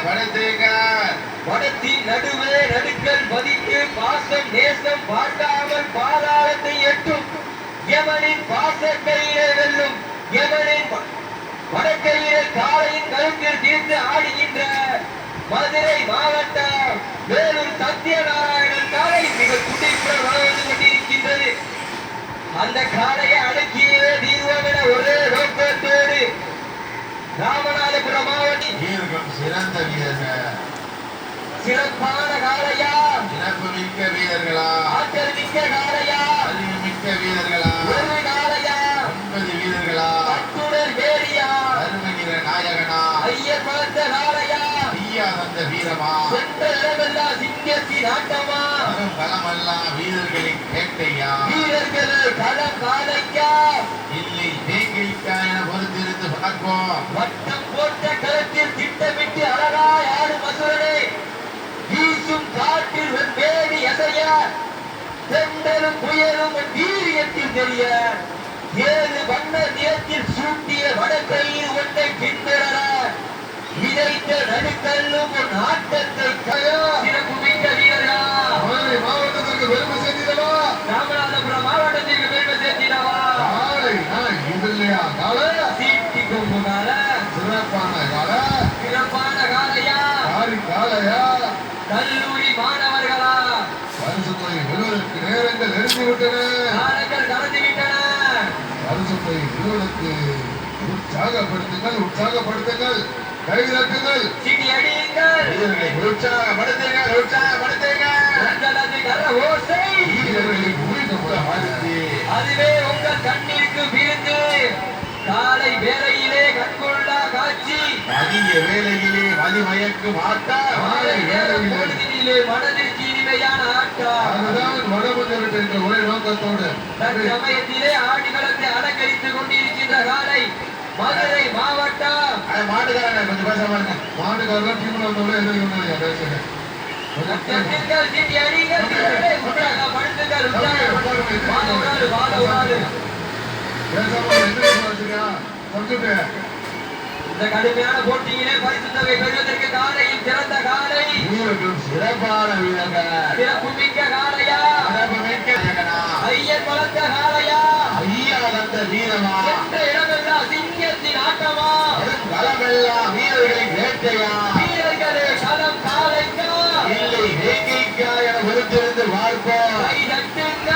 படுத்துங்க. வடத்தின் நடுவே நடுக்கல் பதித்து பாசம் நேசம் பார்க்காமல் பாதாளத்தை எட்டும் எவனின் பாசக்கையிலே வெல்லும் எவனின் வடக்கையிலே காலையின் கருத்தில் தீர்த்து ஆடுகின்ற மதுரை மாவட்டம் வேலூர் சத்யநாராயணன் காலை மிக துடிப்புடன் வாழ்ந்து கொண்டிருக்கின்றது. அந்த காலையை அடக்கியே தீர்வோம் என ஒரே நோக்கத்தோடு ராமநாதபுரம் மாவட்டம் சிறந்த வீரர்கள், சிறப்பான காலையா, சிறப்பு மிக்க வீரர்களா, ஆற்றல் மிக்க காலையா, அறிவு மிக்க வீரர்களா, ஒரு காலையா, 9 வீரர்களா, கட்டுடர் வேலியா, அருமகிர நாயகனா, ஐயர் பலத்த காலையா, ஐயா தந்த வீரமா, சென்ற இடமெல்லாம் சிங்கத்தின் ஆட்டமா, வரும் களமெல்லாம் வீரர்களின் கேட்டையா, வீரர்களே களம் காலைக்கா, இல்லை தேங்கைக்கா என பொறுத்திருந்து பார்ப்போம். வட்டம் போட்ட களத்தில் திட்டமிட்டு அழகாய் ஆடும் அசுரனே, வீசும் காற்றில் உன் வேடி அசைய, தெண்டலும் புயலும் உன் வீரியத்தில் தெரிய, 7 வண்ண நிறத்தில் சூட்டிய வடக்கையில் ஒன்றை பின்தொடர, விதைத்த நடுக்கல்லும் உன் ஆட்டத்தை சிறப்பு மிக்க வீரர்களா, மாவட்டத்திற்கு பெருமை சேர்த்திடவா, ராமநாதபுரம் மாவட்டத்திற்கு பெருமை சேர்த்திடவா, சீட்டி கொம்பு கால, சிறப்பான கால, சிறப்பான காலையா, காலையா, கல்லூரி மாணவர்களா, பரிசுத்தை வெல்வதற்கு நேரங்கள் நெருங்கிவிட்டன, காலங்கள் கடந்து விட்டன, பரிசுத்தை வெல்வதற்கு உற்சாகப்படுத்துங்கள், உற்சாகப்படுத்துங்கள், கைதட்டுங்கள், சீட்டி அடியுங்கள், வீரர்களை உற்சாகப்படுத்துங்கள், உற்சாகப்படுத்துங்கள், உங்களது கர ஓசை, வீரர்களை உயிர்ப்புற வாழ்த்து, அதுவே உங்கள் கண்ணிற்கு விருந்து, காலை வேளையிலே கண்கொள்ளா காட்சி, மதிய வேளையிலே மதிமயக்கும் ஆட்டம், மாலை நேர பொழுதினிலே மனதிற்கு இனிமையான ஆட்டம், அதுதான் வடமுதல் என்ற ஒரே நோக்கத்தோடு தற்சமயத்திலே ஆடுகளத்தை அலங்கரித்துக் கொண்டிருக்கின்ற காலை மதுரை மாவட்டம். மாட்டுக்காரன் கொஞ்சம் பேச பாருங்க, மாட்டுக்காரன் டீம்ல வந்தவங்களே எதிர்க்க பேசுங்க. கட்டுங்கள், சீட்டி அடியுங்கள், வீரர்களே, உற்சாகப்படுத்துங்கள், உற்சாகப்படுத்துங்கள். வாழ உடாது, வாழ உடாது. இந்த கடுமையான போட்டியிலே பரிசு தொகை பெறுவதற்கு காலையில் சிறந்த காலை, சிறப்பான வீரர்கள், சிறப்பு மிக்க காலையா, சிறப்பு மிக்க நாயகனா, ஐயர் பலத்த காலையா, ஐயா தந்த வீரமா, சென்ற இடமெல்லாம் சிங்கத்தின் ஆட்டமா, களமெல்லாம் வீரர்களின் வேட்டையா, வீரர்களே களம் காலைக்கா, இல்லை வேங்கைக்கா என பொறுத்திருந்து பார்ப்போம். கை தட்டுங்க,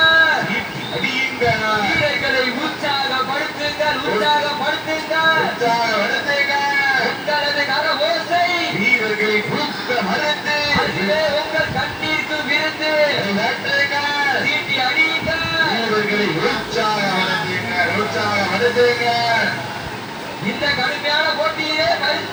அடியுங்க, வீரர்களை உற்சாகப்படுத்துங்கள், உற்சாகப்படுத்துங்கள், உற்சாகப்படுத்துங்க, உங்களது கர ஓசை, வீரர்களை கூட்ட மறுத்து அதுவே உங்கள் கண்ணீருக்கு விருந்து, வெட்டுங்க, சீட்டி அடியுங்கள். வீரர்களை உற்சாகப்படுத்துங்க, உற்சாகப்படுத்துங்க. இந்த கடுமையான போட்டியிலே பரிசு